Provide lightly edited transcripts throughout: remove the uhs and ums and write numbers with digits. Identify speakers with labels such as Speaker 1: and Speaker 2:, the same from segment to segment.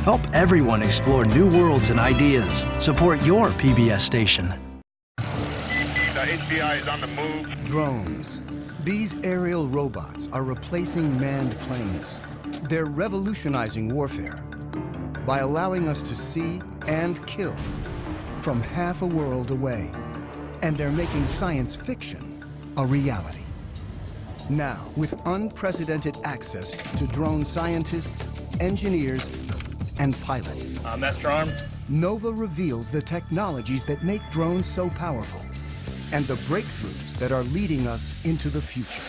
Speaker 1: Help everyone explore new worlds and ideas. Support your PBS station.
Speaker 2: The HBI is on the move.
Speaker 3: Drones. These aerial robots are replacing manned planes. They're revolutionizing warfare by allowing us to see and kill from half a world away. And they're making science fiction a reality. Now, with unprecedented access to drone scientists, engineers, and pilots.
Speaker 4: Master armed.
Speaker 3: Nova reveals the technologies that make drones so powerful and the breakthroughs that are leading us into the future.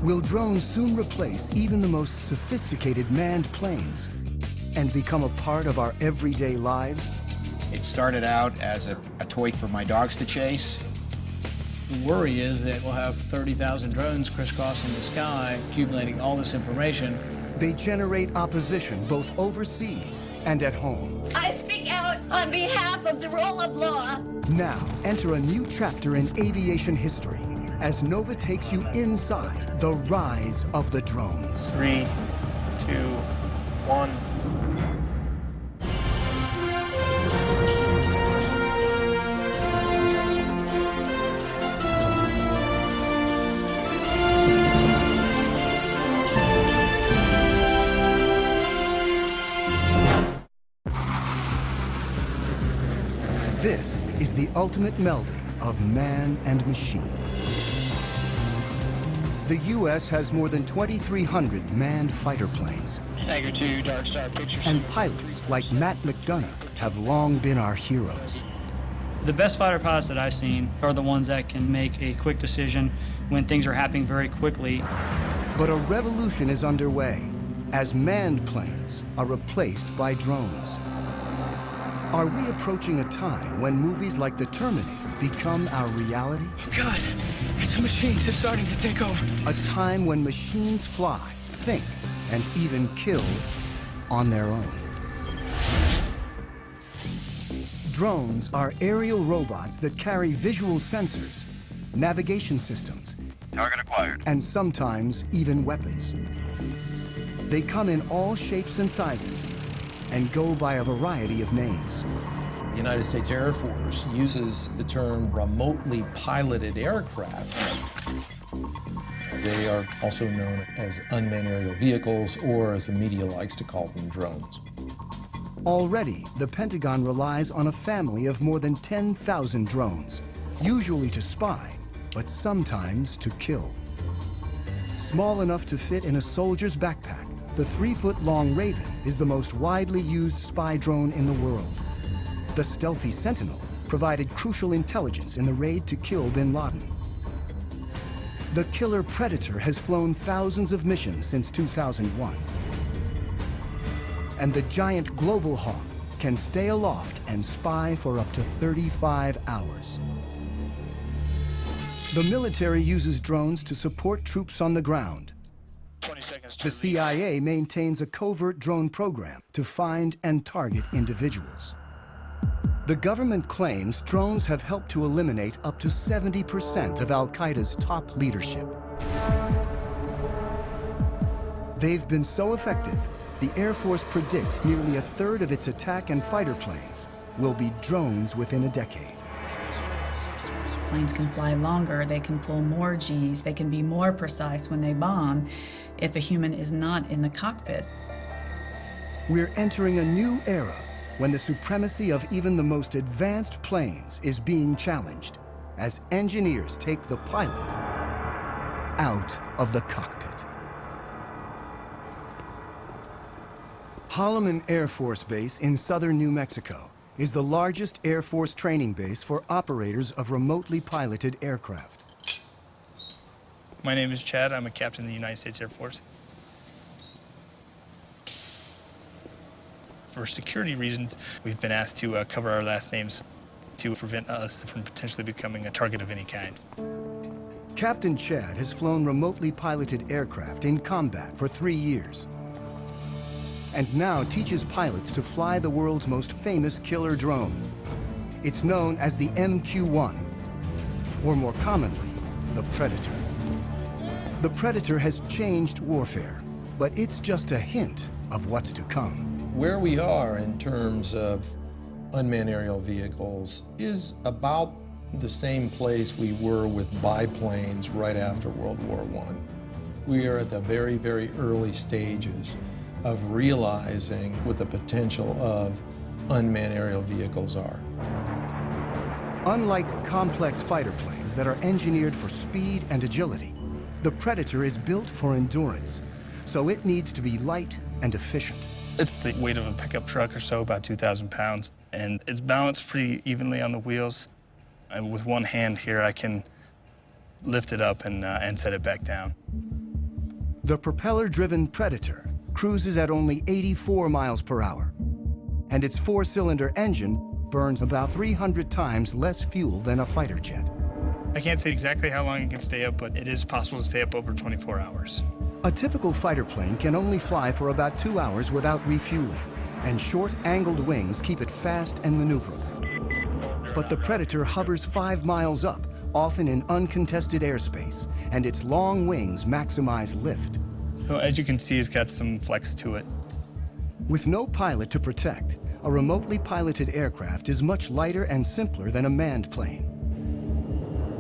Speaker 3: Will drones soon replace even the most sophisticated manned planes and become a part of our everyday lives?
Speaker 5: It started out as a toy for my dogs to chase.
Speaker 4: The worry is that we'll have 30,000 drones crisscrossing the sky, accumulating all this information.
Speaker 3: They generate opposition both overseas and at home.
Speaker 6: I speak out on behalf of the rule of law.
Speaker 3: Now, enter a new chapter in aviation history as Nova takes you inside the rise of the drones.
Speaker 4: 3, 2, 1.
Speaker 3: This is the ultimate melding of man and machine. The U.S. has more than 2,300 manned fighter planes.
Speaker 4: Tiger 2, Dark Star Pictures.
Speaker 3: And pilots like Matt McDonough have long been our heroes.
Speaker 7: The best fighter pilots that I've seen are the ones that can make a quick decision when things are happening very quickly.
Speaker 3: But a revolution is underway as manned planes are replaced by drones. Are we approaching a time when movies like The Terminator become our reality?
Speaker 4: Oh God, some machines are starting to take over.
Speaker 3: A time when machines fly, think, and even kill on their own. Drones are aerial robots that carry visual sensors, navigation systems,
Speaker 2: Target acquired.
Speaker 3: and sometimes even weapons. They come in all shapes and sizes and go by a variety of names.
Speaker 8: The United States Air Force uses the term remotely piloted aircraft. They are also known as unmanned aerial vehicles, or as the media likes to call them, drones.
Speaker 3: Already, the Pentagon relies on a family of more than 10,000 drones, usually to spy, but sometimes to kill. Small enough to fit in a soldier's backpack, the 3-foot-long Raven is the most widely used spy drone in the world. The stealthy Sentinel provided crucial intelligence in the raid to kill bin Laden. The killer Predator has flown thousands of missions since 2001. And the giant Global Hawk can stay aloft and spy for up to 35 hours. The military uses drones to support troops on the ground.
Speaker 4: 20 seconds.
Speaker 3: The CIA maintains a covert drone program to find and target individuals. The government claims drones have helped to eliminate up to 70% of Al-Qaeda's top leadership. They've been so effective, the Air Force predicts nearly a third of its attack and fighter planes will be drones within a decade.
Speaker 9: Planes can fly longer, they can pull more Gs, they can be more precise when they bomb if a human is not in the cockpit.
Speaker 3: We're entering a new era when the supremacy of even the most advanced planes is being challenged as engineers take the pilot out of the cockpit. Holloman Air Force Base in southern New Mexico is the largest Air Force training base for operators of remotely piloted aircraft.
Speaker 7: My name is Chad. I'm a captain in the United States Air Force. For security reasons, we've been asked to cover our last names to prevent us from potentially becoming a target of any kind.
Speaker 3: Captain Chad has flown remotely piloted aircraft in combat for 3 years, and now teaches pilots to fly the world's most famous killer drone. It's known as the MQ-1, or more commonly, the Predator. The Predator has changed warfare, but it's just a hint of what's to come.
Speaker 8: Where we are in terms of unmanned aerial vehicles is about the same place we were with biplanes right after World War I. We are at the very, very early stages of realizing what the potential of unmanned aerial vehicles are.
Speaker 3: Unlike complex fighter planes that are engineered for speed and agility, the Predator is built for endurance, so it needs to be light and efficient.
Speaker 7: It's the weight of a pickup truck or so, about 2,000 pounds, and it's balanced pretty evenly on the wheels. And with one hand here, I can lift it up and set it back down.
Speaker 3: The propeller-driven Predator cruises at only 84 miles per hour, and its four-cylinder engine burns about 300 times less fuel than a fighter jet.
Speaker 7: I can't say exactly how long it can stay up, but it is possible to stay up over 24 hours.
Speaker 3: A typical fighter plane can only fly for about 2 hours without refueling, and short, angled wings keep it fast and maneuverable. But the Predator hovers 5 miles up, often in uncontested airspace, and its long wings maximize lift.
Speaker 7: So as you can see, it's got some flex to it.
Speaker 3: With no pilot to protect, a remotely piloted aircraft is much lighter and simpler than a manned plane.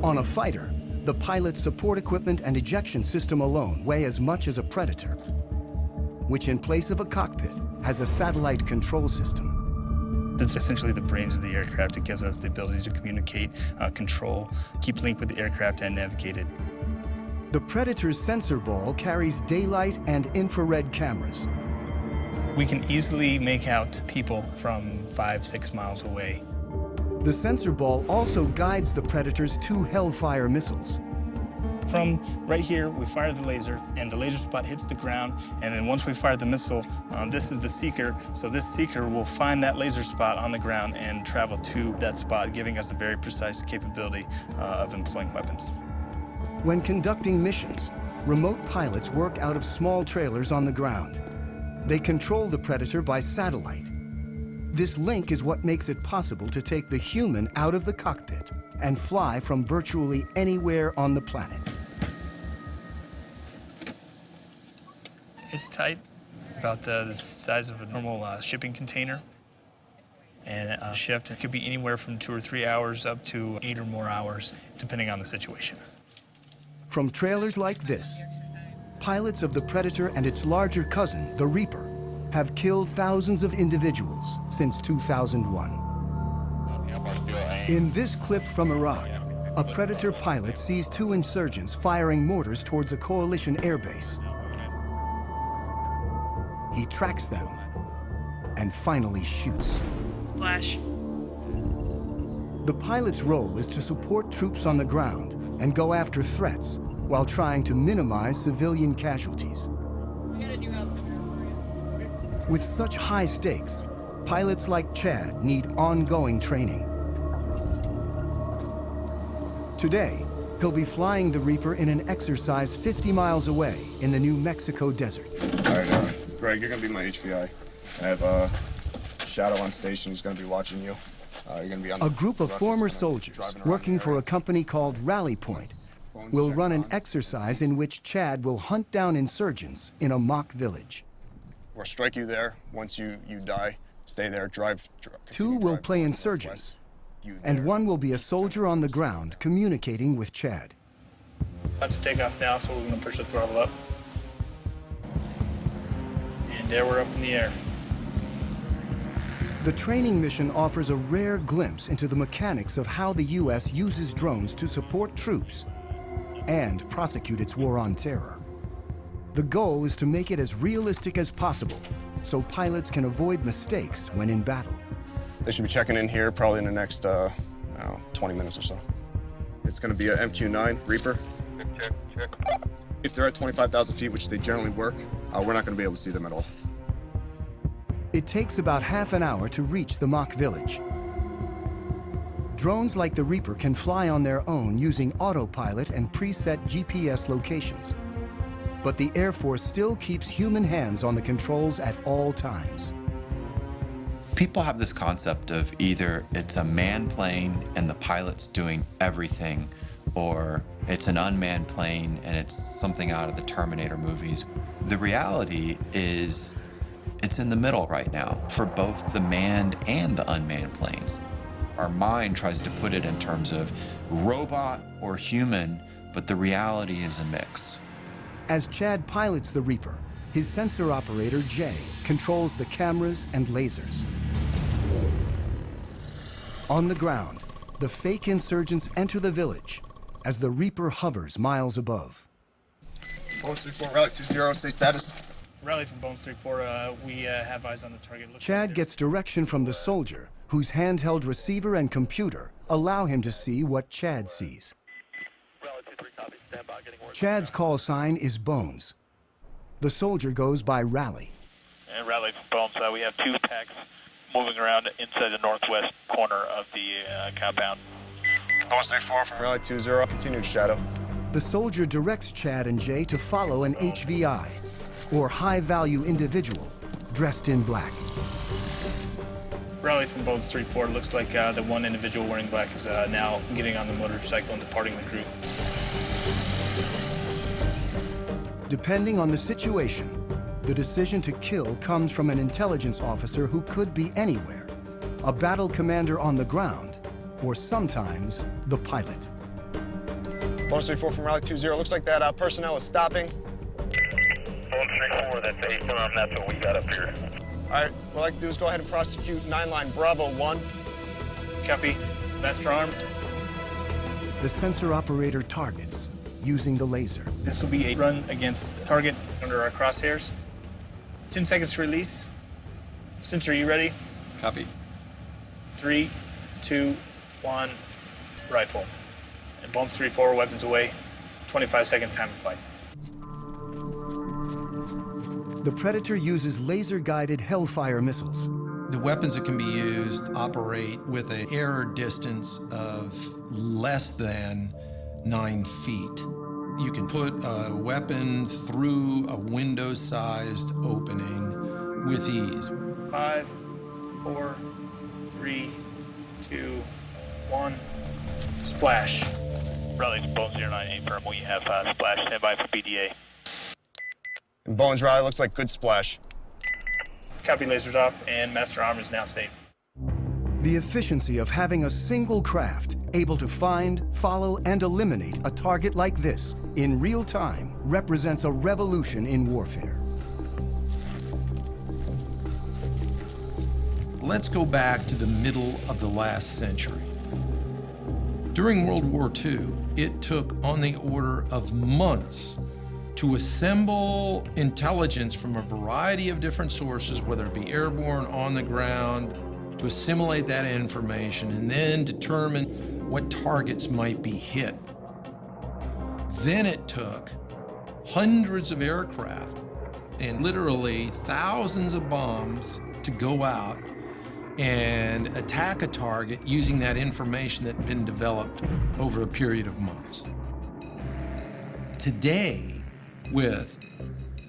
Speaker 3: On a fighter, the pilot's support equipment and ejection system alone weigh as much as a Predator, which in place of a cockpit has a satellite control system.
Speaker 7: It's essentially the brains of the aircraft. It gives us the ability to communicate, control, keep link with the aircraft, and navigate it.
Speaker 3: The Predator's sensor ball carries daylight and infrared cameras.
Speaker 7: We can easily make out people from 5-6 miles away.
Speaker 3: The sensor ball also guides the Predator's 2 Hellfire missiles.
Speaker 7: From right here, we fire the laser, and the laser spot hits the ground, and then once we fire the missile, this is the seeker, so this seeker will find that laser spot on the ground and travel to that spot, giving us a very precise capability of employing weapons.
Speaker 3: When conducting missions, remote pilots work out of small trailers on the ground. They control the Predator by satellite. This link is what makes it possible to take the human out of the cockpit and fly from virtually anywhere on the planet.
Speaker 7: It's tight, about the size of a normal shipping container. And a shift, it could be anywhere from 2 or 3 hours up to 8 or more hours, depending on the situation.
Speaker 3: From trailers like this, pilots of the Predator and its larger cousin, the Reaper, have killed thousands of individuals since 2001. In this clip from Iraq, a Predator pilot sees 2 insurgents firing mortars towards a coalition airbase. He tracks them and finally shoots.
Speaker 10: Flash.
Speaker 3: The pilot's role is to support troops on the ground and go after threats while trying to minimize civilian casualties. With such high stakes, pilots like Chad need ongoing training. Today, he'll be flying the Reaper in an exercise 50 miles away in the New Mexico desert.
Speaker 11: All right, Greg, you're gonna be my HVI. I have Shadow on station. He's gonna be watching you. You're gonna be on
Speaker 3: a group of former soldiers working for a company called Rally Point will run an exercise in which Chad will hunt down insurgents in a mock village.
Speaker 11: Or strike you there. Once you die, stay there, drive.
Speaker 3: 2 will play insurgents, and 1 will be a soldier on the ground communicating with Chad.
Speaker 7: About to take off now, so we're going to push the throttle up. And there we're up in the air.
Speaker 3: The training mission offers a rare glimpse into the mechanics of how the U.S. uses drones to support troops and prosecute its war on terror. The goal is to make it as realistic as possible so pilots can avoid mistakes when in battle.
Speaker 11: They should be checking in here probably in the next 20 minutes or so. It's going to be a MQ-9 Reaper. Check. If they're at 25,000 feet, which they generally work, we're not going to be able to see them at all.
Speaker 3: It takes about half an hour to reach the mock village. Drones like the Reaper can fly on their own using autopilot and preset GPS locations. But the Air Force still keeps human hands on the controls at all times.
Speaker 12: People have this concept of either it's a manned plane and the pilot's doing everything, or it's an unmanned plane and it's something out of the Terminator movies. The reality is It's in the middle right now for both the manned and the unmanned planes. Our mind tries to put it in terms of robot or human, but the reality is a mix.
Speaker 3: As Chad pilots the Reaper, his sensor operator, Jay, controls the cameras and lasers. On the ground, the fake insurgents enter the village as the Reaper hovers miles above.
Speaker 11: Bones 3-4, Rally 2-0, stay status.
Speaker 7: Rally from Bones 3-4, we have eyes on the target.
Speaker 3: Chad gets direction from the soldier, whose handheld receiver and computer allow him to see what Chad sees. Chad's call sign is Bones. The soldier goes by Rally.
Speaker 10: And Rally from Bones, we have 2 packs moving around inside the northwest corner of the compound.
Speaker 11: Bones 3-4 from Rally 2-0, continued shadow.
Speaker 3: The soldier directs Chad and Jay to follow an HVI, or high-value individual, dressed in black.
Speaker 7: Rally from Bones 3-4, looks like the one individual wearing black is now getting on the motorcycle and departing the group.
Speaker 3: Depending on the situation, the decision to kill comes from an intelligence officer who could be anywhere, a battle commander on the ground, or sometimes the pilot.
Speaker 11: Bones 3-4 from Rally 2-0, looks like that personnel is stopping.
Speaker 10: Bones 3-4, that's A-firm, that's what we got up here.
Speaker 11: All right, what I'd like to do is go ahead and prosecute 9-line Bravo 1.
Speaker 7: Copy. Master armed.
Speaker 3: The sensor operator targets using the laser.
Speaker 7: This will be a run against the target under our crosshairs. 10 seconds to release. Sensor, you ready?
Speaker 12: Copy.
Speaker 7: 3, 2, 1, rifle. And Bones 3-4, weapons away. 25 seconds time of flight.
Speaker 3: The Predator uses laser-guided Hellfire missiles.
Speaker 8: The weapons that can be used operate with an air distance of less than 9 feet. You can put a weapon through a window-sized opening with ease.
Speaker 7: 5, 4, 3, 2, 1, splash.
Speaker 10: Rally from Bones 09, A-firm, we have splash, standby for BDA.
Speaker 11: And Bones Rally looks like good splash.
Speaker 7: Copy, lasers off, and Master Arm is now safe.
Speaker 3: The efficiency of having a single craft able to find, follow, and eliminate a target like this in real time represents a revolution in warfare.
Speaker 8: Let's go back to the middle of the last century. During World War II, it took on the order of months to assemble intelligence from a variety of different sources, whether it be airborne, on the ground, to assimilate that information and then determine what targets might be hit. Then it took hundreds of aircraft and literally thousands of bombs to go out and attack a target using that information that had been developed over a period of months. Today, with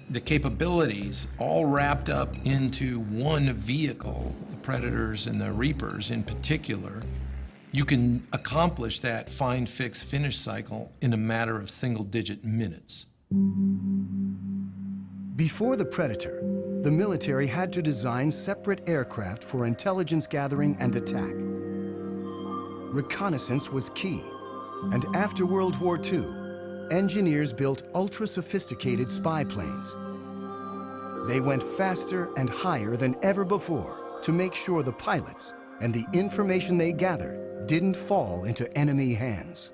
Speaker 8: the capabilities all wrapped up into one vehicle, the Predators and the Reapers in particular, you can accomplish that find, fix, finish cycle in a matter of single-digit minutes.
Speaker 3: Before the Predator, the military had to design separate aircraft for intelligence gathering and attack. Reconnaissance was key, and after World War II, engineers built ultra-sophisticated spy planes. They went faster and higher than ever before to make sure the pilots and the information they gathered didn't fall into enemy hands.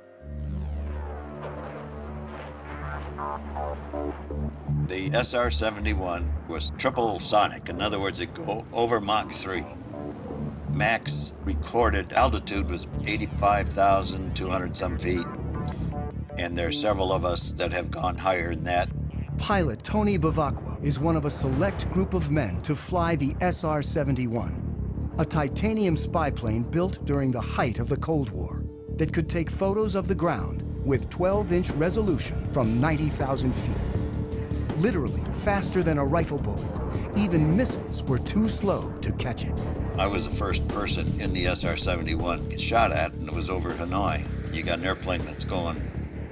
Speaker 13: The SR-71 was triple sonic. In other words, it go over Mach 3. Max recorded altitude was 85,200 some feet. And there are several of us that have gone higher than that.
Speaker 3: Pilot Tony Bavacqua is one of a select group of men to fly the SR-71, a titanium spy plane built during the height of the Cold War that could take photos of the ground with 12-inch resolution from 90,000 feet. Literally faster than a rifle bullet. Even missiles were too slow to catch it.
Speaker 13: I was the first person in the SR-71 get shot at, and it was over Hanoi. You got an airplane that's going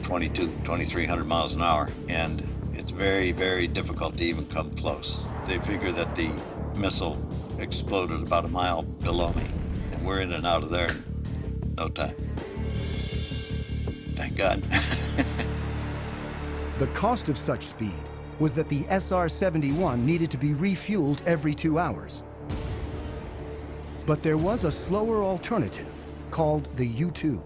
Speaker 13: 2,300 miles an hour, and it's very, very difficult to even come close. They figure that the missile exploded about a mile below me, and we're in and out of there in no time. Thank God.
Speaker 3: The cost of such speed was that the SR-71 needed to be refueled every 2 hours. But there was a slower alternative called the U-2.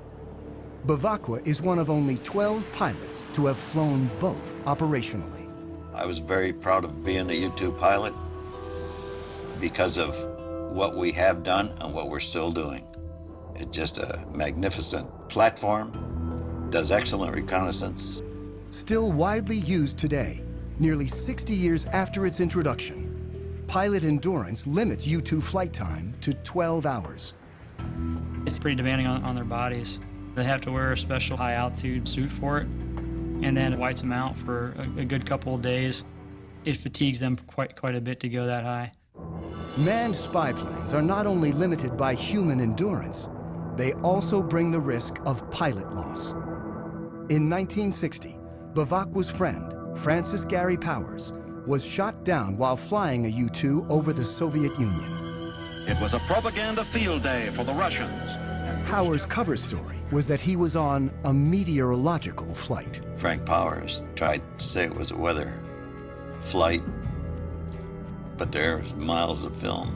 Speaker 3: Bevacqua is one of only 12 pilots to have flown both operationally.
Speaker 13: I was very proud of being a U-2 pilot because of what we have done and what we're still doing. It's just a magnificent platform, does excellent reconnaissance.
Speaker 3: Still widely used today, nearly 60 years after its introduction, pilot endurance limits U-2 flight time to 12 hours.
Speaker 14: It's pretty demanding on their bodies. They have to wear a special high-altitude suit for it, and then it whites them out for a good couple of days. It fatigues them quite a bit to go that high.
Speaker 3: Manned spy planes are not only limited by human endurance, they also bring the risk of pilot loss. In 1960, Bevacqua's friend, Francis Gary Powers, was shot down while flying a U-2 over the Soviet Union.
Speaker 15: It was a propaganda field day for the Russians.
Speaker 3: Powers' cover story was that he was on a meteorological flight.
Speaker 13: Frank Powers tried to say it was a weather flight, but there's miles of film.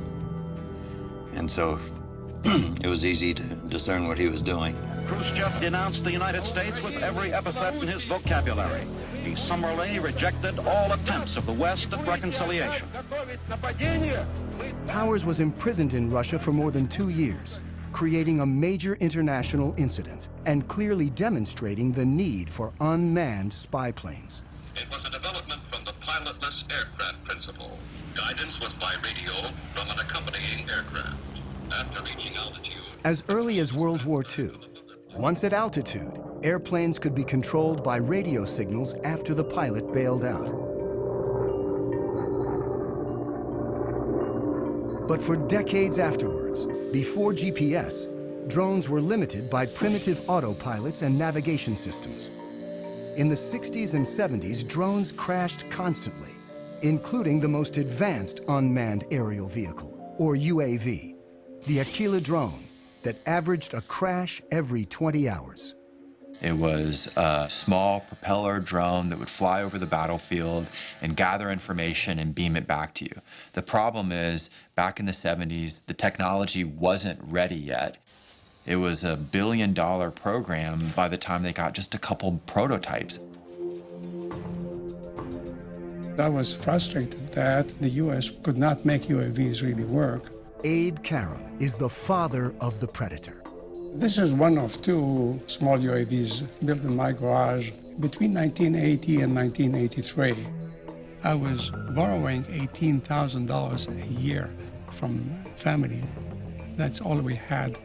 Speaker 13: And so it was easy to discern what he was doing.
Speaker 15: Khrushchev denounced the United States with every epithet in his vocabulary. He summarily rejected all attempts of the West at reconciliation.
Speaker 3: Powers was imprisoned in Russia for more than 2 years, creating a major international incident and clearly demonstrating the need for unmanned spy planes.
Speaker 16: It was a development from the pilotless aircraft principle. Guidance was by radio from an accompanying aircraft. After reaching altitude...
Speaker 3: As early as World War II, once at altitude, airplanes could be controlled by radio signals after the pilot bailed out. But for decades afterwards, before GPS, drones were limited by primitive autopilots and navigation systems. In the 60s and 70s, drones crashed constantly, including the most advanced unmanned aerial vehicle, or UAV, the Aquila drone, that averaged a crash every 20 hours.
Speaker 12: It was a small propeller drone that would fly over the battlefield and gather information and beam it back to you. The problem is, back in the 70s, the technology wasn't ready yet. It was a $1 billion program by the time they got just a couple prototypes.
Speaker 17: I was frustrated that the U.S. could not make UAVs really work.
Speaker 3: Abe Karam is the father of the Predator.
Speaker 17: This is one of 2 small UAVs built in my garage between 1980 and 1983. I was borrowing $18,000 a year from family. That's all we had.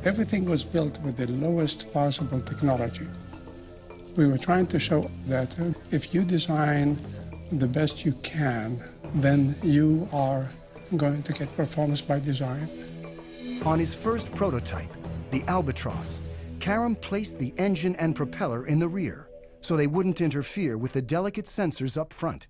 Speaker 17: Everything was built with the lowest possible technology. We were trying to show that if you design the best you can, then you are going to get performance by design.
Speaker 3: On his first prototype, the Albatross, Karam placed the engine and propeller in the rear so they wouldn't interfere with the delicate sensors up front.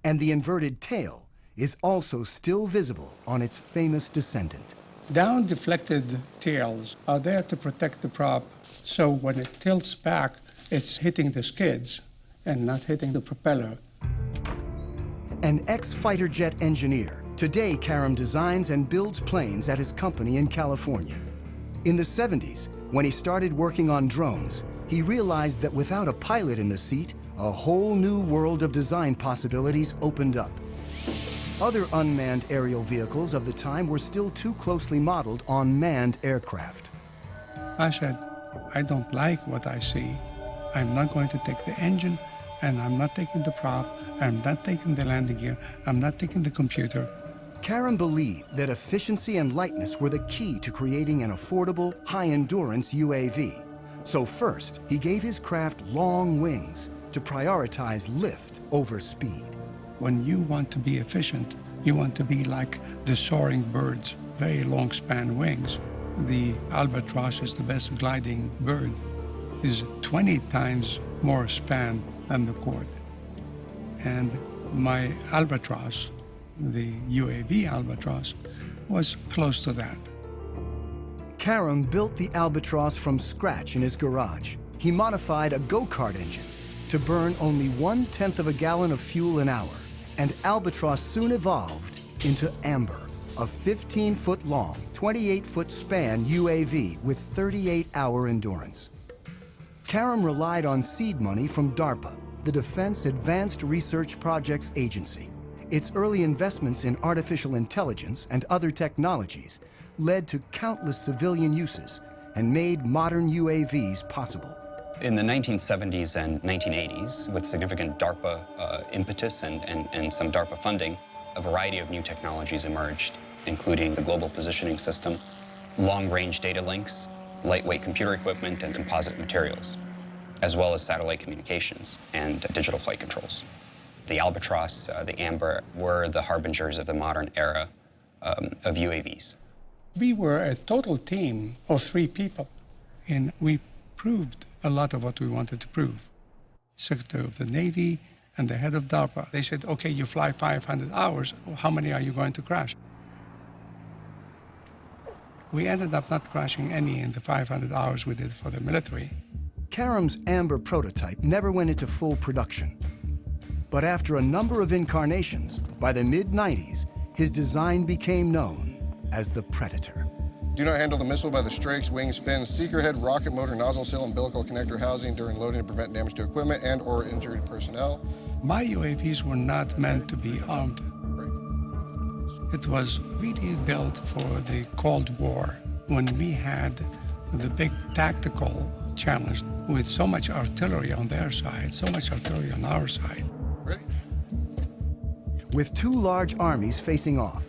Speaker 3: And the inverted tail is also still visible on its famous descendant.
Speaker 17: Down-deflected tails are there to protect the prop, so when it tilts back, it's hitting the skids and not hitting the propeller.
Speaker 3: An ex-fighter jet engineer, today Karam designs and builds planes at his company in California. In the 70s, when he started working on drones, he realized that without a pilot in the seat, a whole new world of design possibilities opened up. Other unmanned aerial vehicles of the time were still too closely modeled on manned aircraft.
Speaker 17: I said, I don't like what I see. I'm not going to take the engine, and I'm not taking the prop, I'm not taking the landing gear, I'm not taking the computer.
Speaker 3: Karam believed that efficiency and lightness were the key to creating an affordable, high-endurance UAV. So first, he gave his craft long wings to prioritize lift over speed.
Speaker 17: When you want to be efficient, you want to be like the soaring birds, very long span wings. The Albatross is the best gliding bird, is 20 times more span than the Concorde. And my Albatross the UAV Albatross was close to that.
Speaker 3: Karam built the Albatross from scratch in his garage. He modified a go-kart engine to burn only 1/10 of a gallon of fuel an hour, and Albatross soon evolved into Amber, a 15-foot-long, 28-foot span UAV with 38-hour endurance. Karam relied on seed money from DARPA, the Defense Advanced Research Projects Agency. Its early investments in artificial intelligence and other technologies led to countless civilian uses and made modern UAVs possible.
Speaker 18: In the 1970s and 1980s, with significant DARPA impetus and some DARPA funding, a variety of new technologies emerged, including the Global Positioning System, long-range data links, lightweight computer equipment, and composite materials, as well as satellite communications and digital flight controls. The Albatross, the Amber, were the harbingers of the modern era of UAVs.
Speaker 17: We were a total team of 3 people, and we proved a lot of what we wanted to prove. Secretary of the Navy and the head of DARPA, they said, okay, you fly 500 hours, how many are you going to crash? We ended up not crashing any in the 500 hours we did for the military.
Speaker 3: Karam's Amber prototype never went into full production. But after a number of incarnations, by the mid-90s, his design became known as the Predator.
Speaker 11: Do not handle the missile by the strakes, wings, fins, seeker head, rocket motor, nozzle seal, umbilical connector housing during loading to prevent damage to equipment and or injury to personnel.
Speaker 17: My UAVs were not meant to be armed. It was really built for the Cold War, when we had the big tactical challenge with so much artillery on their side, so much artillery on our side.
Speaker 11: Ready?
Speaker 3: With 2 large armies facing off,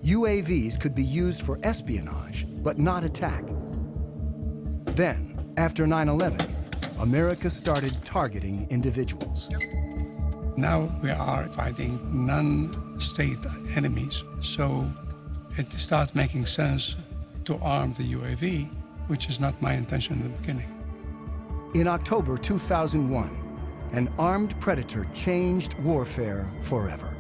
Speaker 3: UAVs could be used for espionage, but not attack. Then, after 9/11, America started targeting individuals.
Speaker 17: Now we are fighting non-state enemies, so it starts making sense to arm the UAV, which is not my intention in the beginning.
Speaker 3: In October 2001, an armed Predator changed warfare forever.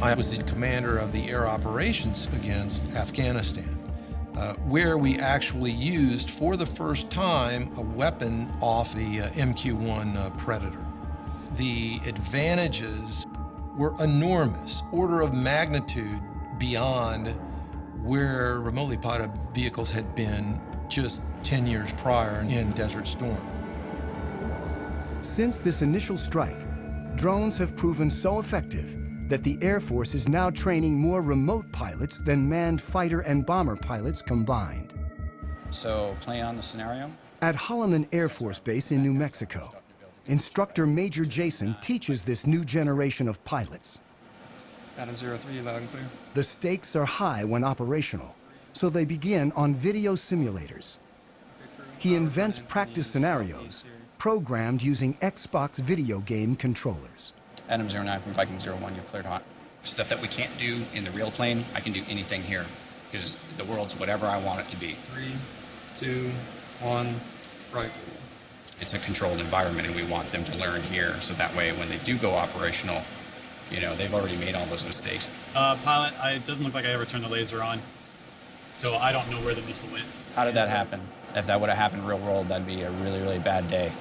Speaker 8: I was the commander of the air operations against Afghanistan, where we actually used, for the first time, a weapon off the MQ-1 Predator. The advantages were enormous, order of magnitude beyond where remotely piloted vehicles had been just 10 years prior in Desert Storm.
Speaker 3: Since this initial strike, drones have proven so effective that the Air Force is now training more remote pilots than manned fighter and bomber pilots combined.
Speaker 19: So, play on the scenario?
Speaker 3: At Holloman Air Force Base in New Mexico, instructor Major Jason teaches this new generation of pilots.
Speaker 20: Adam 03, loud and clear.
Speaker 3: The stakes are high when operational, so they begin on video simulators. He invents practice scenarios programmed using Xbox video game controllers.
Speaker 19: Adam 09 from Viking 01, you're cleared hot. Stuff that we can't do in the real plane, I can do anything here, because the world's whatever I want it to be.
Speaker 20: 3, 2, 1, rifle.
Speaker 19: It's a controlled environment, and we want them to learn here, so that way when they do go operational, you know, they've already made all those mistakes.
Speaker 21: Pilot, it doesn't look like I ever turned the laser on, so I don't know where the missile went.
Speaker 19: How did that happen? If that would have happened in real world, that'd be a really, really bad day.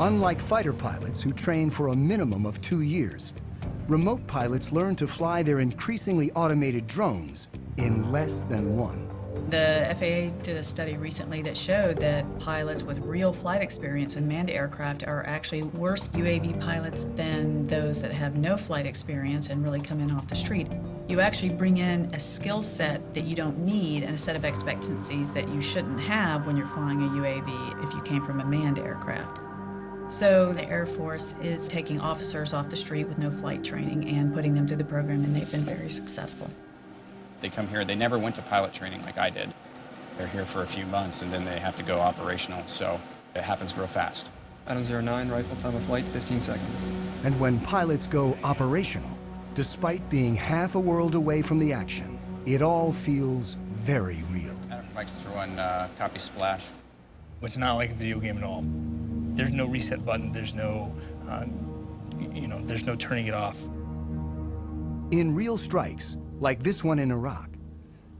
Speaker 3: Unlike fighter pilots who train for a minimum of 2 years, remote pilots learn to fly their increasingly automated drones in less than 1.
Speaker 9: The FAA did a study recently that showed that pilots with real flight experience in manned aircraft are actually worse UAV pilots than those that have no flight experience and really come in off the street. You actually bring in a skill set that you don't need and a set of expectancies that you shouldn't have when you're flying a UAV if you came from a manned aircraft. So the Air Force is taking officers off the street with no flight training and putting them through the program, and they've been very successful.
Speaker 19: They come here, they never went to pilot training like I did. They're here for a few months and then they have to go operational, so it happens real fast.
Speaker 20: Adam 09, rifle, time of flight, 15 seconds.
Speaker 3: And when pilots go operational, despite being half a world away from the action, it all feels very real.
Speaker 19: Adam Mike 01, copy splash.
Speaker 7: It's not like a video game at all. There's no reset button, there's no, there's no turning it off.
Speaker 3: In real strikes, like this one in Iraq,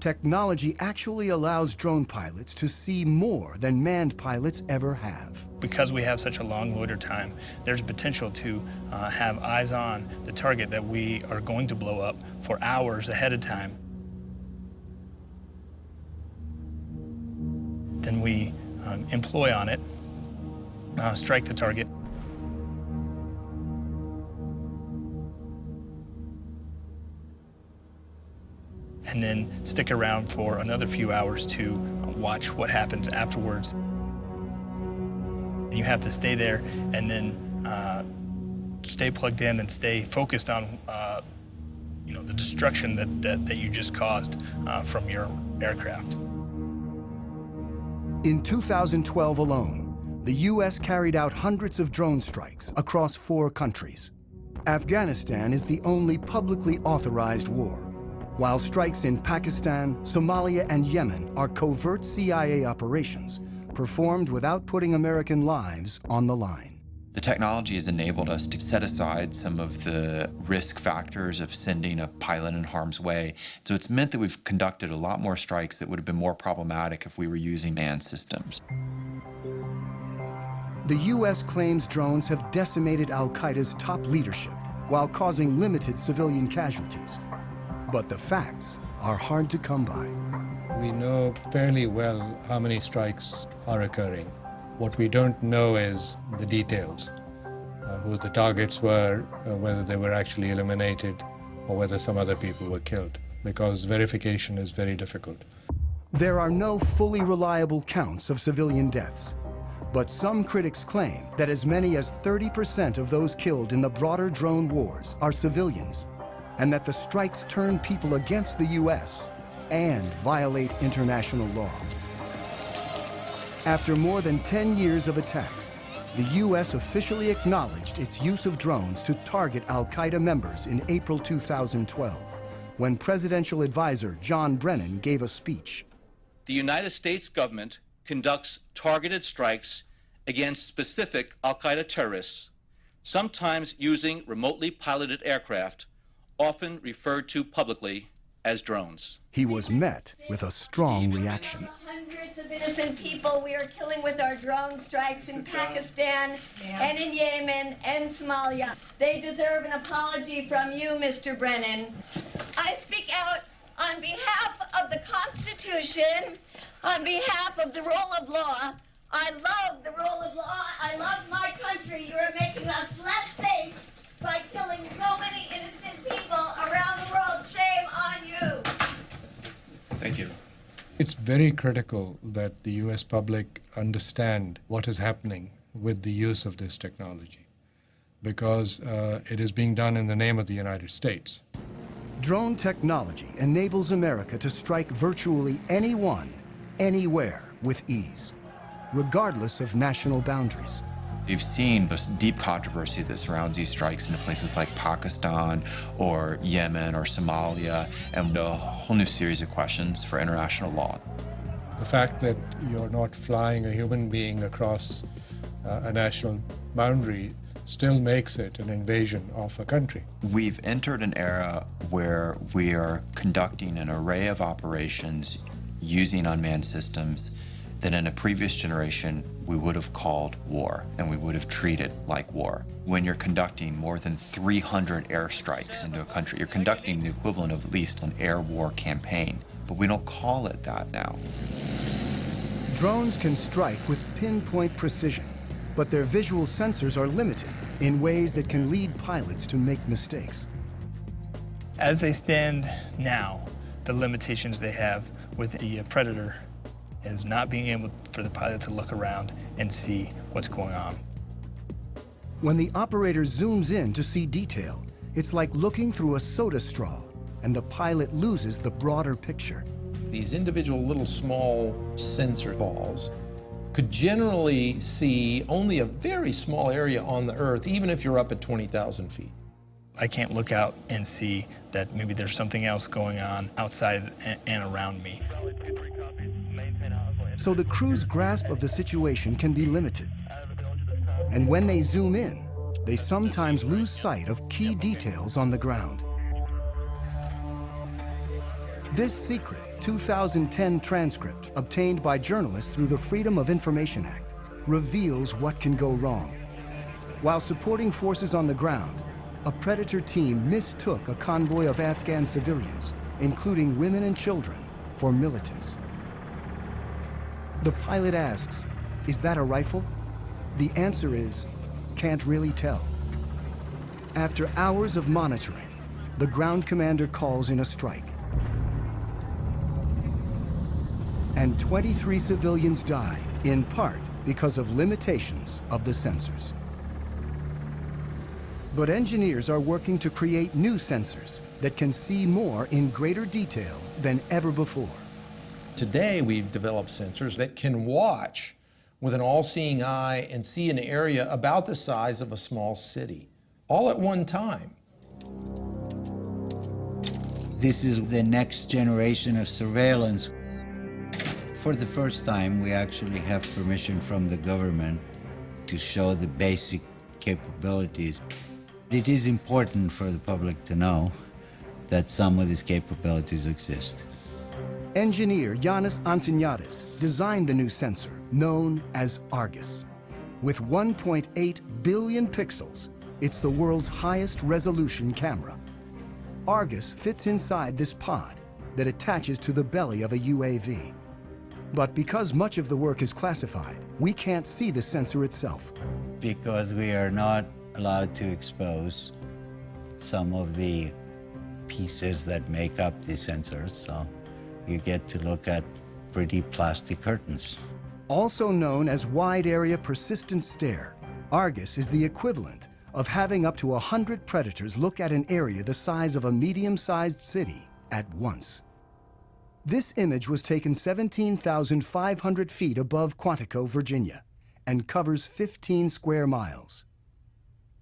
Speaker 3: technology actually allows drone pilots to see more than manned pilots ever have.
Speaker 7: Because we have such a long loiter time, there's potential to have eyes on the target that we are going to blow up for hours ahead of time. Then we employ on it, strike the target. And then stick around for another few hours to watch what happens afterwards. You have to stay there and then stay plugged in and stay focused on the destruction that you just caused from your aircraft.
Speaker 3: In 2012 alone, the U.S. carried out hundreds of drone strikes across 4 countries. Afghanistan is the only publicly authorized war, while strikes in Pakistan, Somalia, and Yemen are covert CIA operations performed without putting American lives on the line.
Speaker 12: The technology has enabled us to set aside some of the risk factors of sending a pilot in harm's way. So it's meant that we've conducted a lot more strikes that would have been more problematic if we were using manned systems.
Speaker 3: The U.S. claims drones have decimated al-Qaeda's top leadership while causing limited civilian casualties. But the facts are hard to come by.
Speaker 1: We know fairly well how many strikes are occurring. What we don't know is the details, who the targets were, whether they were actually eliminated, or whether some other people were killed, because verification is very difficult.
Speaker 3: There are no fully reliable counts of civilian deaths, but some critics claim that as many as 30% of those killed in the broader drone wars are civilians, and that the strikes turn people against the U.S. and violate international law. After more than 10 years of attacks, the U.S. officially acknowledged its use of drones to target al-Qaeda members in April 2012, when presidential advisor John Brennan gave a speech.
Speaker 22: The United States government conducts targeted strikes against specific al-Qaeda terrorists, sometimes using remotely piloted aircraft, often referred to publicly as drones.
Speaker 3: He was met with a strong reaction.
Speaker 6: Hundreds of innocent people we are killing with our drone strikes in Pakistan and in Yemen and Somalia. They deserve an apology from you, Mr. Brennan. I speak out on behalf of the Constitution, on behalf of the rule of law. I love the rule of law. I love my country. You are making us less safe by killing so many innocent people around the world. Shame on you.
Speaker 11: Thank you.
Speaker 1: It's very critical that the U.S. public understand what is happening with the use of this technology, because it is being done in the name of the United States.
Speaker 3: Drone technology enables America to strike virtually anyone, anywhere with ease, regardless of national boundaries.
Speaker 12: You've seen this deep controversy that surrounds these strikes into places like Pakistan or Yemen or Somalia, and a whole new series of questions for international law.
Speaker 1: The fact that you're not flying a human being across a national boundary still makes it an invasion of a country.
Speaker 12: We've entered an era where we are conducting an array of operations using unmanned systems that in a previous generation we would have called war, and we would have treated like war. When you're conducting more than 300 airstrikes into a country, you're conducting the equivalent of at least an air war campaign, but we don't call it that now.
Speaker 3: Drones can strike with pinpoint precision, but their visual sensors are limited in ways that can lead pilots to make mistakes.
Speaker 7: As they stand now, the limitations they have with the Predator is not being able for the pilot to look around and see what's going on.
Speaker 3: When the operator zooms in to see detail, it's like looking through a soda straw, and the pilot loses the broader picture.
Speaker 8: These individual little small sensor balls could generally see only a very small area on the Earth, even if you're up at 20,000 feet.
Speaker 7: I can't look out and see that maybe there's something else going on outside and around me.
Speaker 3: So the crew's grasp of the situation can be limited. And when they zoom in, they sometimes lose sight of key details on the ground. This secret 2010 transcript, obtained by journalists through the Freedom of Information Act, reveals what can go wrong. While supporting forces on the ground, a Predator team mistook a convoy of Afghan civilians, including women and children, for militants. The pilot asks, "Is that a rifle?" The answer is, "Can't really tell." After hours of monitoring, the ground commander calls in a strike. And 23 civilians die, in part because of limitations of the sensors. But engineers are working to create new sensors that can see more in greater detail than ever before.
Speaker 8: Today, we've developed sensors that can watch with an all-seeing eye and see an area about the size of a small city, all at one time.
Speaker 2: This is the next generation of surveillance. For the first time, we actually have permission from the government to show the basic capabilities. It is important for the public to know that some of these capabilities exist.
Speaker 3: Engineer Yanis Antoniadis designed the new sensor, known as Argus. With 1.8 billion pixels, it's the world's highest resolution camera. Argus fits inside this pod that attaches to the belly of a UAV. But because much of the work is classified, we can't see the sensor itself.
Speaker 2: Because we are not allowed to expose some of the pieces that make up the sensors, so you get to look at pretty plastic curtains.
Speaker 3: Also known as Wide Area Persistent Stare, Argus is the equivalent of having up to 100 predators look at an area the size of a medium-sized city at once. This image was taken 17,500 feet above Quantico, Virginia, and covers 15 square miles.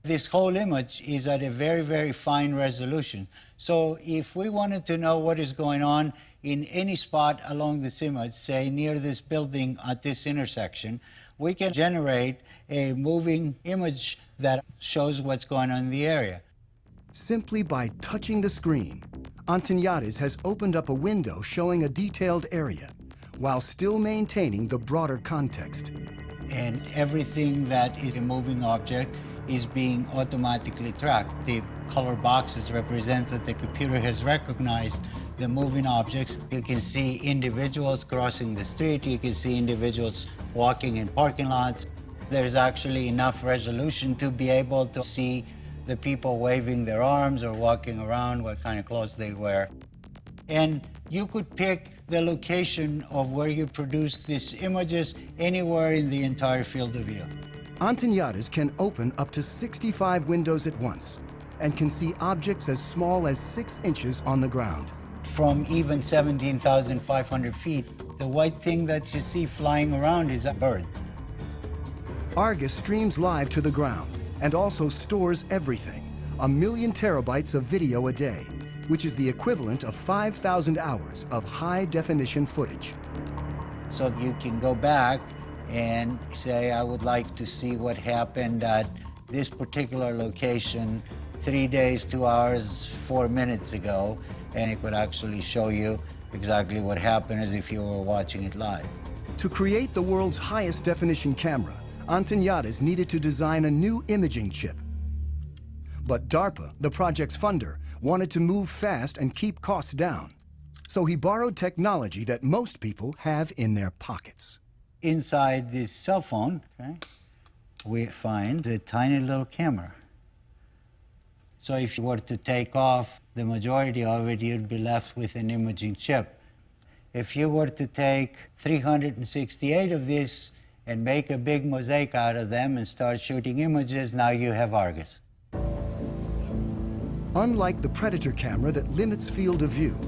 Speaker 2: This whole image is at a very, very fine resolution. So if we wanted to know what is going on in any spot along this image, say near this building at this intersection, we can generate a moving image that shows what's going on in the area.
Speaker 3: Simply by touching the screen, Antoniadis has opened up a window showing a detailed area, while still maintaining the broader context.
Speaker 2: And everything that is a moving object is being automatically tracked. The color boxes represent that the computer has recognized the moving objects. You can see individuals crossing the street. You can see individuals walking in parking lots. There's actually enough resolution to be able to see the people waving their arms or walking around, what kind of clothes they wear. And you could pick the location of where you produce these images anywhere in the entire field of view.
Speaker 3: Antoniadis can open up to 65 windows at once and can see objects as small as 6 inches on the ground.
Speaker 2: From even 17,500 feet, the white thing that you see flying around is a bird.
Speaker 3: Argus streams live to the ground and also stores everything, 1 million terabytes of video a day, which is the equivalent of 5,000 hours of high-definition footage.
Speaker 2: So you can go back and say, I would like to see what happened at this particular location 3 days, 2 hours, 4 minutes ago, and it would actually show you exactly what happened as if you were watching it live.
Speaker 3: To create the world's highest definition camera, Antoniadis needed to design a new imaging chip. But DARPA, the project's funder, wanted to move fast and keep costs down. So he borrowed technology that most people have in their pockets.
Speaker 2: Inside this cell phone, we find a tiny little camera. So if you were to take off the majority of it, you'd be left with an imaging chip. If you were to take 368 of these and make a big mosaic out of them and start shooting images, now you have Argus.
Speaker 3: Unlike the Predator camera that limits field of view,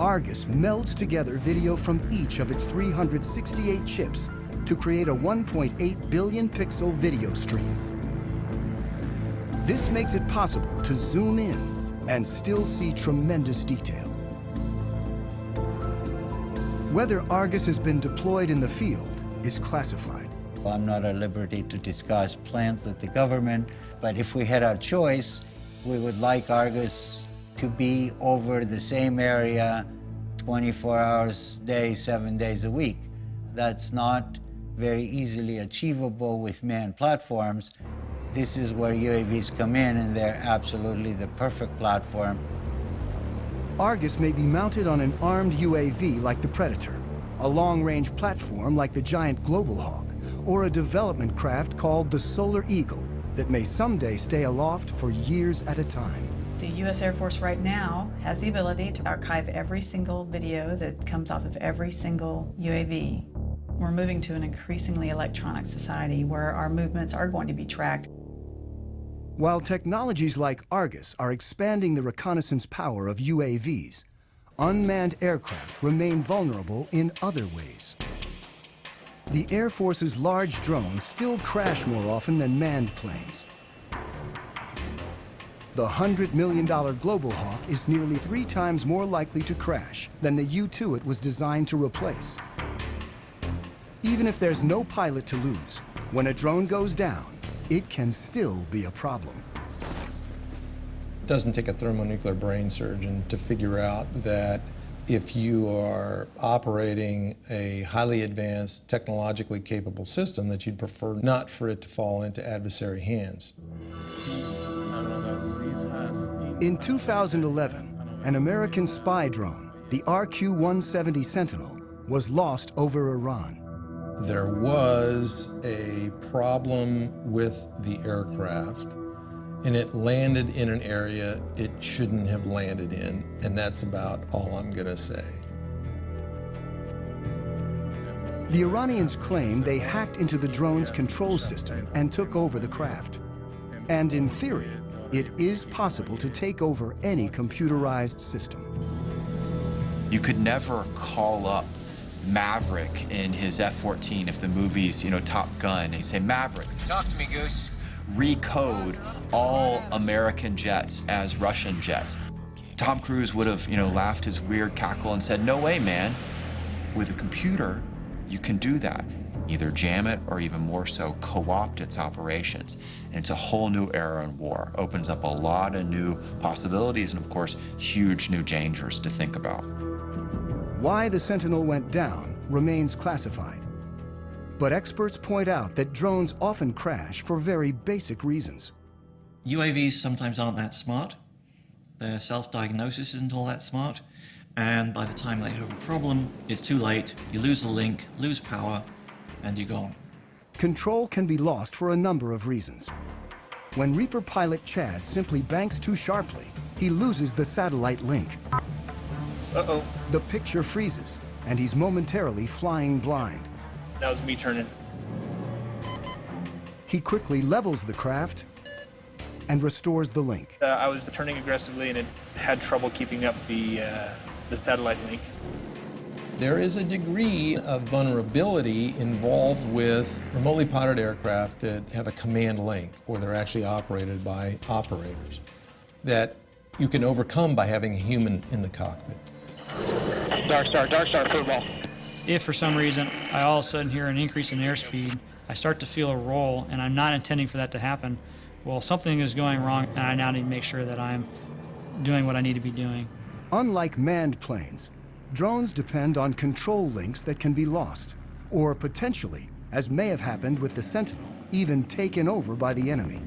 Speaker 3: Argus melds together video from each of its 368 chips to create a 1.8 billion pixel video stream. This makes it possible to zoom in and still see tremendous detail. Whether Argus has been deployed in the field is classified.
Speaker 2: I'm not at liberty to discuss plans with the government, but if we had our choice, we would like Argus to be over the same area 24 hours a day, 7 days a week. That's not very easily achievable with manned platforms. This is where UAVs come in, and they're absolutely the perfect platform.
Speaker 3: Argus may be mounted on an armed UAV like the Predator, a long-range platform like the giant Global Hawk, or a development craft called the Solar Eagle that may someday stay aloft for years at a time.
Speaker 9: The U.S. Air Force right now has the ability to archive every single video that comes off of every single UAV. We're moving to an increasingly electronic society where our movements are going to be tracked.
Speaker 3: While technologies like Argus are expanding the reconnaissance power of UAVs, unmanned aircraft remain vulnerable in other ways. The Air Force's large drones still crash more often than manned planes. The $100 million Global Hawk is nearly 3 times more likely to crash than the U-2 it was designed to replace. Even if there's no pilot to lose, when a drone goes down, it can still be a problem.
Speaker 8: It doesn't take a thermonuclear brain surgeon to figure out that if you are operating a highly advanced, technologically capable system, that you'd prefer not for it to fall into adversary hands.
Speaker 3: In 2011, an American spy drone, the RQ-170 Sentinel, was lost over Iran.
Speaker 8: There was a problem with the aircraft, and it landed in an area it shouldn't have landed in, and that's about all I'm gonna say.
Speaker 3: The Iranians claim they hacked into the drone's control system and took over the craft. And in theory, it is possible to take over any computerized system.
Speaker 12: You could never call up Maverick in his F-14 if the movie's, Top Gun, and you say, Maverick,
Speaker 4: talk to me, Goose.
Speaker 12: Recode all American jets as Russian jets. Tom Cruise would have, laughed his weird cackle and said, no way, man. With a computer, you can do that. Either jam it or even more so, co-opt its operations. And it's a whole new era in war. Opens up a lot of new possibilities and, of course, huge new dangers to think about.
Speaker 3: Why the Sentinel went down remains classified. But experts point out that drones often crash for very basic reasons.
Speaker 5: UAVs sometimes aren't that smart. Their self-diagnosis isn't all that smart. And by the time they have a problem, it's too late. You lose the link, lose power, and you're gone.
Speaker 3: Control can be lost for a number of reasons. When Reaper pilot Chad simply banks too sharply, he loses the satellite link.
Speaker 7: Uh-oh.
Speaker 3: The picture freezes, and he's momentarily flying blind.
Speaker 7: That was me turning.
Speaker 3: He quickly levels the craft and restores the link.
Speaker 7: I was turning aggressively, and it had trouble keeping up the satellite link.
Speaker 8: There is a degree of vulnerability involved with remotely piloted aircraft that have a command link, or they're actually operated by operators, that you can overcome by having a human in the cockpit.
Speaker 7: Dark Star, football.
Speaker 14: If for some reason I all of a sudden hear an increase in airspeed, I start to feel a roll, and I'm not intending for that to happen, well, something is going wrong, and I now need to make sure that I'm doing what I need to be doing.
Speaker 3: Unlike manned planes, drones depend on control links that can be lost, or potentially, as may have happened with the Sentinel, even taken over by the enemy.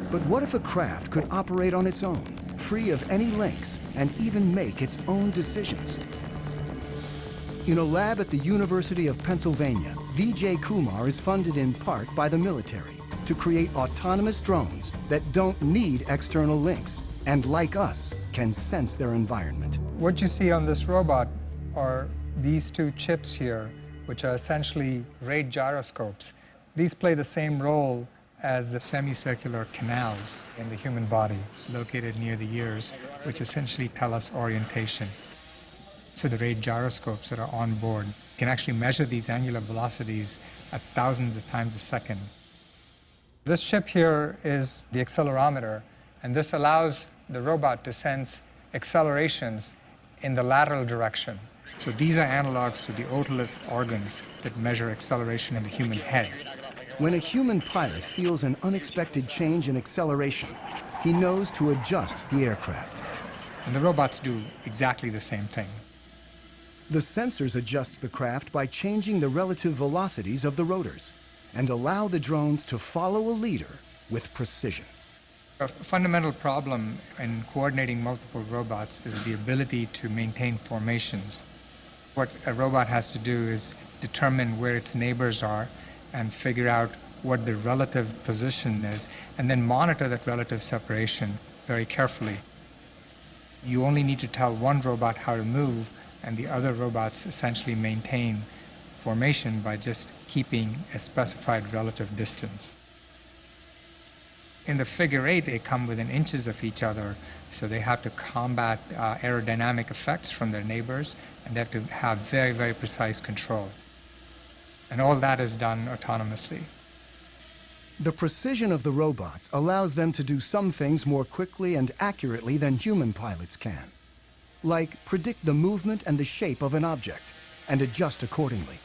Speaker 3: But what if a craft could operate on its own, free of any links, and even make its own decisions? In a lab at the University of Pennsylvania, Vijay Kumar is funded in part by the military to create autonomous drones that don't need external links, and like us, can sense their environment.
Speaker 23: What you see on this robot are these two chips here, which are essentially rate gyroscopes. These play the same role as the semicircular canals in the human body located near the ears, which essentially tell us orientation. So the rate gyroscopes that are on board can actually measure these angular velocities at thousands of times a second. This chip here is the accelerometer, and this allows the robot to sense accelerations in the lateral direction. So these are analogs to the otolith organs that measure acceleration in the human head.
Speaker 3: When a human pilot feels an unexpected change in acceleration, he knows to adjust the aircraft.
Speaker 23: And the robots do exactly the same thing.
Speaker 3: The sensors adjust the craft by changing the relative velocities of the rotors and allow the drones to follow a leader with precision.
Speaker 23: A fundamental problem in coordinating multiple robots is the ability to maintain formations. What a robot has to do is determine where its neighbors are and figure out what the relative position is, and then monitor that relative separation very carefully. You only need to tell one robot how to move, and the other robots essentially maintain formation by just keeping a specified relative distance. In the figure eight, they come within inches of each other, so they have to combat aerodynamic effects from their neighbors, and they have to have very, very precise control. And all that is done autonomously.
Speaker 3: The precision of the robots allows them to do some things more quickly and accurately than human pilots can, like predict the movement and the shape of an object and adjust accordingly.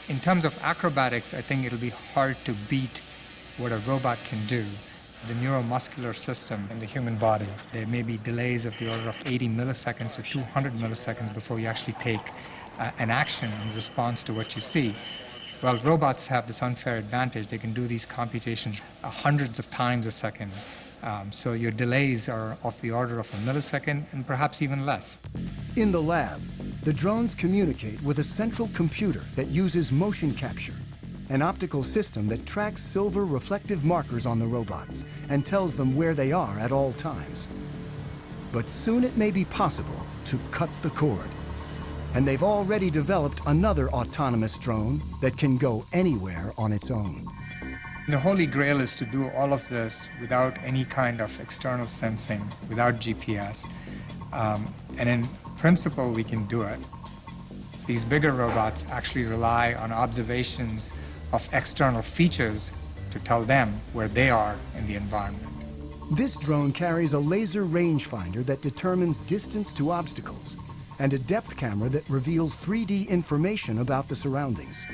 Speaker 23: In terms of acrobatics, I think it'll be hard to beat what a robot can do. The neuromuscular system in the human body, there may be delays of the order of 80 milliseconds to 200 milliseconds before you actually take an action in response to what you see. Well, robots have this unfair advantage. They can do these computations hundreds of times a second. So your delays are of the order of a millisecond and perhaps even less.
Speaker 3: In the lab, the drones communicate with a central computer that uses motion capture, an optical system that tracks silver reflective markers on the robots and tells them where they are at all times. But soon it may be possible to cut the cord. And they've already developed another autonomous drone that can go anywhere on its own.
Speaker 23: The holy grail is to do all of this without any kind of external sensing, without GPS. And in principle, we can do it. These bigger robots actually rely on observations of external features to tell them where they are in the environment.
Speaker 3: This drone carries a laser rangefinder that determines distance to obstacles and a depth camera that reveals 3D information about the surroundings.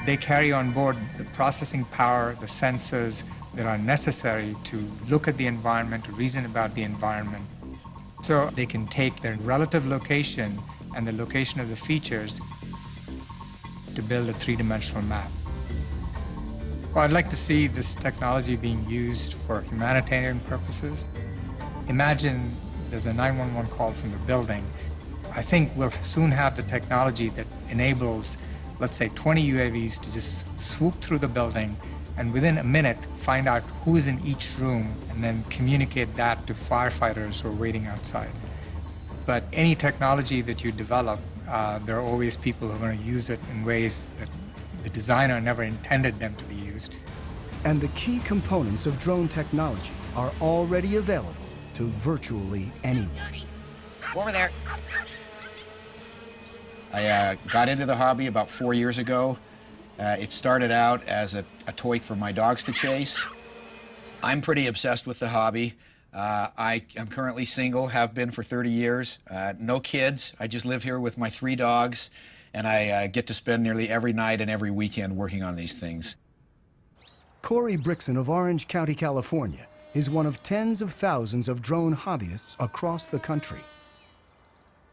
Speaker 23: They carry on board the processing power, the sensors that are necessary to look at the environment, to reason about the environment. So they can take their relative location and the location of the features to build a three-dimensional map. Well, I'd like to see this technology being used for humanitarian purposes. Imagine there's a 911 call from the building. I think we'll soon have the technology that enables, let's say, 20 UAVs to just swoop through the building and within a minute find out who's in each room and then communicate that to firefighters who are waiting outside. But any technology that you develop, there are always people who are going to use it in ways that the designer never intended them to be used.
Speaker 3: And the key components of drone technology are already available to virtually anyone.
Speaker 4: Over there. I got into the hobby about 4 years ago. It started out as a toy for my dogs to chase. I'm pretty obsessed with the hobby. I am currently single, have been for 30 years. No kids. I just live here with my 3 dogs, and I get to spend nearly every night and every weekend working on these things.
Speaker 3: Corey Brixon of Orange County, California, is one of tens of thousands of drone hobbyists across the country.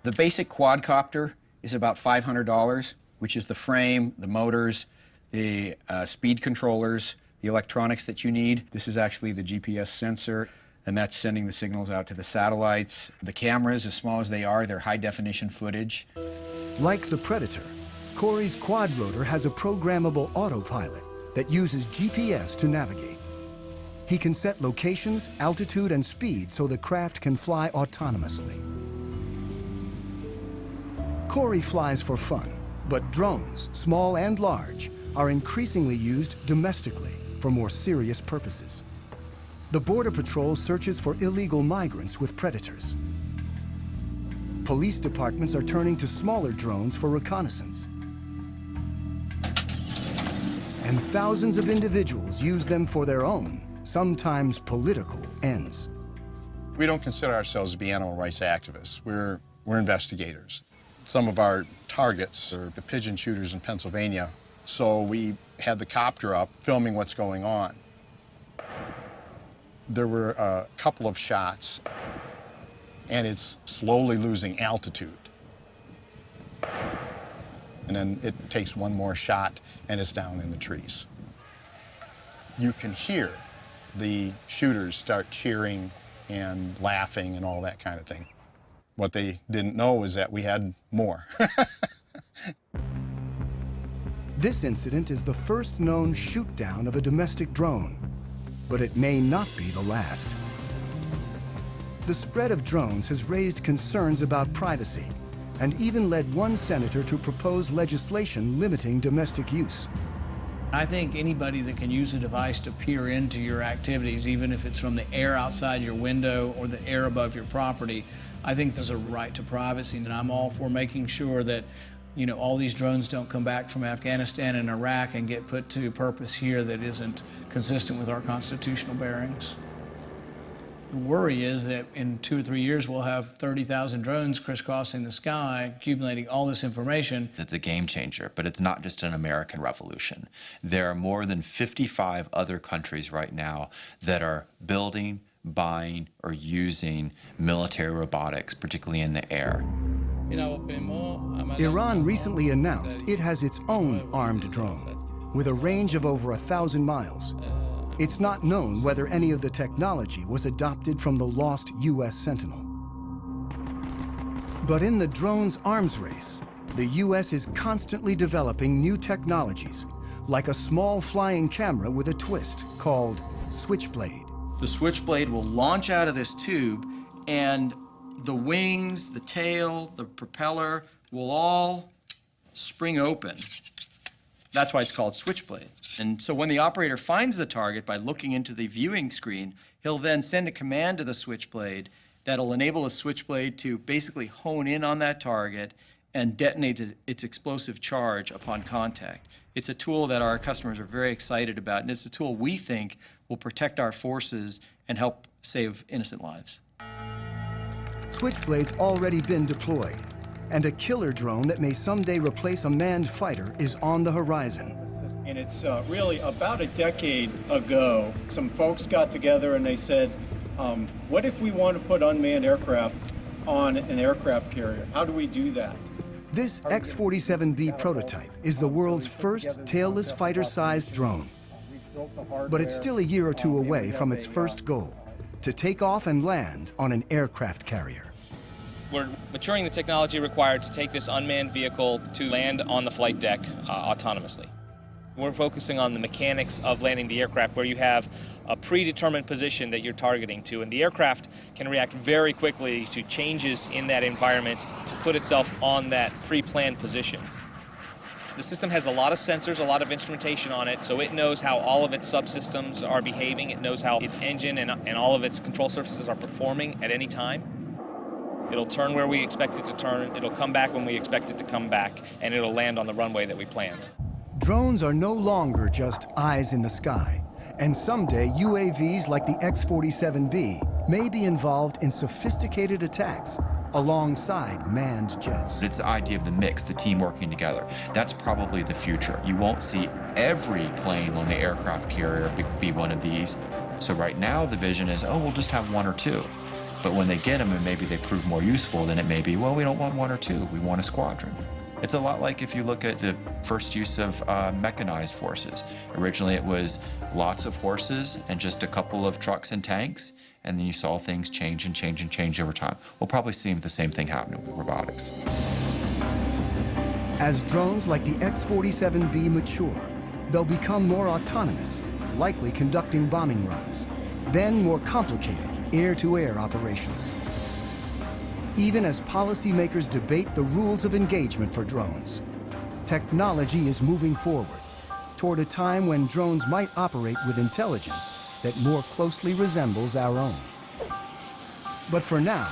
Speaker 4: The basic quadcopter is about $500, which is the frame, the motors, the speed controllers, the electronics that you need. This is actually the GPS sensor, and that's sending the signals out to the satellites. The cameras, as small as they are, they're high-definition footage.
Speaker 3: Like the Predator, Corey's quadrotor has a programmable autopilot that uses GPS to navigate. He can set locations, altitude, and speed so the craft can fly autonomously. Corey flies for fun, but drones, small and large, are increasingly used domestically for more serious purposes. The Border Patrol searches for illegal migrants with Predators. Police departments are turning to smaller drones for reconnaissance. And thousands of individuals use them for their own, sometimes political, ends.
Speaker 10: We don't consider ourselves to be animal rights activists. We're investigators. Some of our targets are the pigeon shooters in Pennsylvania, so we had the copter up filming what's going on. There were a couple of shots and it's slowly losing altitude. And then it takes one more shot and it's down in the trees. You can hear the shooters start cheering and laughing and all that kind of thing. What they didn't know is that we had more.
Speaker 3: This incident is the first known shoot-down of a domestic drone, but it may not be the last. The spread of drones has raised concerns about privacy and even led one senator to propose legislation limiting domestic use.
Speaker 13: I think anybody that can use a device to peer into your activities, even if it's from the air outside your window or the air above your property, I think there's a right to privacy, and I'm all for making sure that all these drones don't come back from Afghanistan and Iraq and get put to purpose here that isn't consistent with our constitutional bearings. The worry is that in 2 or 3 years we'll have 30,000 drones crisscrossing the sky, accumulating all this information.
Speaker 12: It's a game changer, but it's not just an American revolution. There are more than 55 other countries right now that are building, buying, or using military robotics, particularly in the air.
Speaker 3: Iran recently announced it has its own armed drone with a range of over 1,000 miles. It's not known whether any of the technology was adopted from the lost U.S. Sentinel. But in the drone's arms race, the U.S. is constantly developing new technologies, like a small flying camera with a twist called Switchblade.
Speaker 15: The Switchblade will launch out of this tube, and the wings, the tail, the propeller will all spring open. That's why it's called Switchblade. And so when the operator finds the target by looking into the viewing screen, he'll then send a command to the Switchblade that'll enable the Switchblade to basically hone in on that target and detonate its explosive charge upon contact. It's a tool that our customers are very excited about, and it's a tool we think will protect our forces and help save innocent lives.
Speaker 3: Switchblade's already been deployed, and a killer drone that may someday replace a manned fighter is on the horizon.
Speaker 16: And it's really about a decade ago, some folks got together and they said, what if we want to put unmanned aircraft on an aircraft carrier? How do we do that?
Speaker 3: This X-47B prototype is the world's first tailless fighter-sized drone. But it's still a year or two away from its first goal, to take off and land on an aircraft carrier.
Speaker 24: We're maturing the technology required to take this unmanned vehicle to land on the flight deck autonomously. We're focusing on the mechanics of landing the aircraft, where you have a predetermined position that you're targeting to, and the aircraft can react very quickly to changes in that environment to put itself on that pre-planned position. The system has a lot of sensors, a lot of instrumentation on it, so it knows how all of its subsystems are behaving. It knows how its engine and all of its control surfaces are performing at any time. It'll turn where we expect it to turn, it'll come back when we expect it to come back, and it'll land on the runway that we planned.
Speaker 3: Drones are no longer just eyes in the sky, and someday UAVs like the X-47B may be involved in sophisticated attacks alongside manned jets.
Speaker 12: It's the idea of the mix, the team working together. That's probably the future. You won't see every plane on the aircraft carrier be one of these. So right now the vision is, oh, we'll just have 1 or 2. But when they get them and maybe they prove more useful, then it may be, well, we don't want 1 or 2, we want a squadron. It's a lot like if you look at the first use of mechanized forces. Originally it was lots of horses and just a couple of trucks and tanks, and then you saw things change and change and change over time. We'll probably see the same thing happening with robotics.
Speaker 3: As drones like the X-47B mature, they'll become more autonomous, likely conducting bombing runs, then more complicated air-to-air operations. Even as policymakers debate the rules of engagement for drones, technology is moving forward toward a time when drones might operate with intelligence that more closely resembles our own. But for now,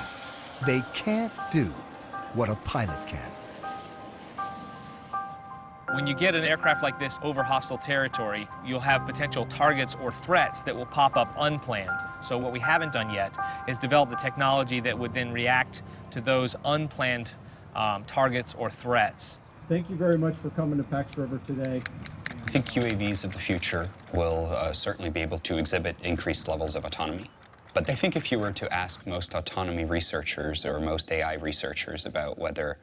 Speaker 3: they can't do what a pilot can.
Speaker 24: When you get an aircraft like this over hostile territory, you'll have potential targets or threats that will pop up unplanned. So what we haven't done yet is develop the technology that would then react to those unplanned targets or threats.
Speaker 16: Thank you very much for coming to Pax River today.
Speaker 18: I think UAVs of the future will certainly be able to exhibit increased levels of autonomy. But I think if you were to ask most autonomy researchers or most AI researchers about whether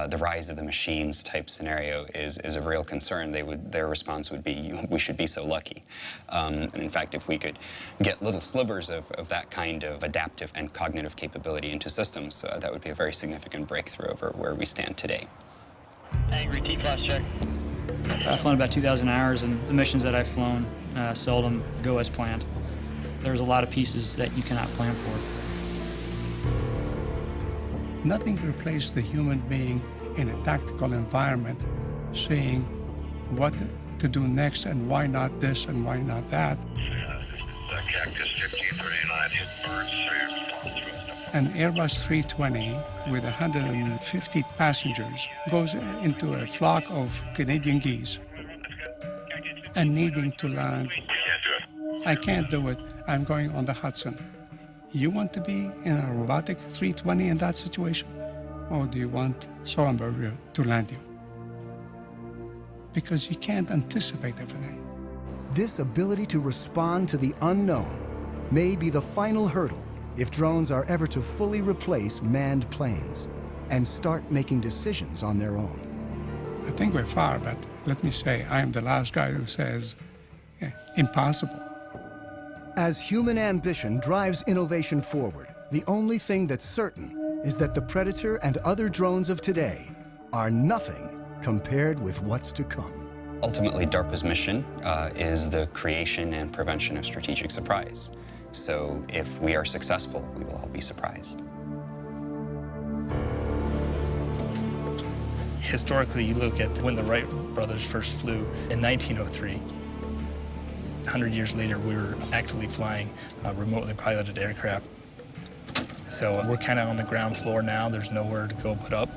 Speaker 18: the rise of the machines type scenario is a real concern, their response would be, we should be so lucky. And in fact, if we could get little slivers of that kind of adaptive and cognitive capability into systems, that would be a very significant breakthrough over where we stand today.
Speaker 14: Angry T-Flash check. I've flown about 2,000 hours, and the missions that I've flown seldom go as planned. There's a lot of pieces that you cannot plan for.
Speaker 17: Nothing replaces the human being in a tactical environment, seeing what to do next and why not this and why not that.
Speaker 19: Cactus 1539 hit birds.
Speaker 17: An Airbus 320 with 150 passengers goes into a flock of Canadian geese and needing to land. I can't do it. I'm going on the Hudson. You want to be in a robotic 320 in that situation? Or do you want Sullenberger to land you? Because you can't anticipate everything.
Speaker 3: This ability to respond to the unknown may be the final hurdle if drones are ever to fully replace manned planes and start making decisions on their own.
Speaker 17: I think we're far, but let me say, I am the last guy who says, impossible.
Speaker 3: As human ambition drives innovation forward, the only thing that's certain is that the Predator and other drones of today are nothing compared with what's to come.
Speaker 18: Ultimately, DARPA's mission is the creation and prevention of strategic surprise. So if we are successful, we will all be surprised.
Speaker 7: Historically, you look at when the Wright brothers first flew in 1903. 100 years later, we were actually flying remotely piloted aircraft. So we're kind of on the ground floor now. There's nowhere to go but up.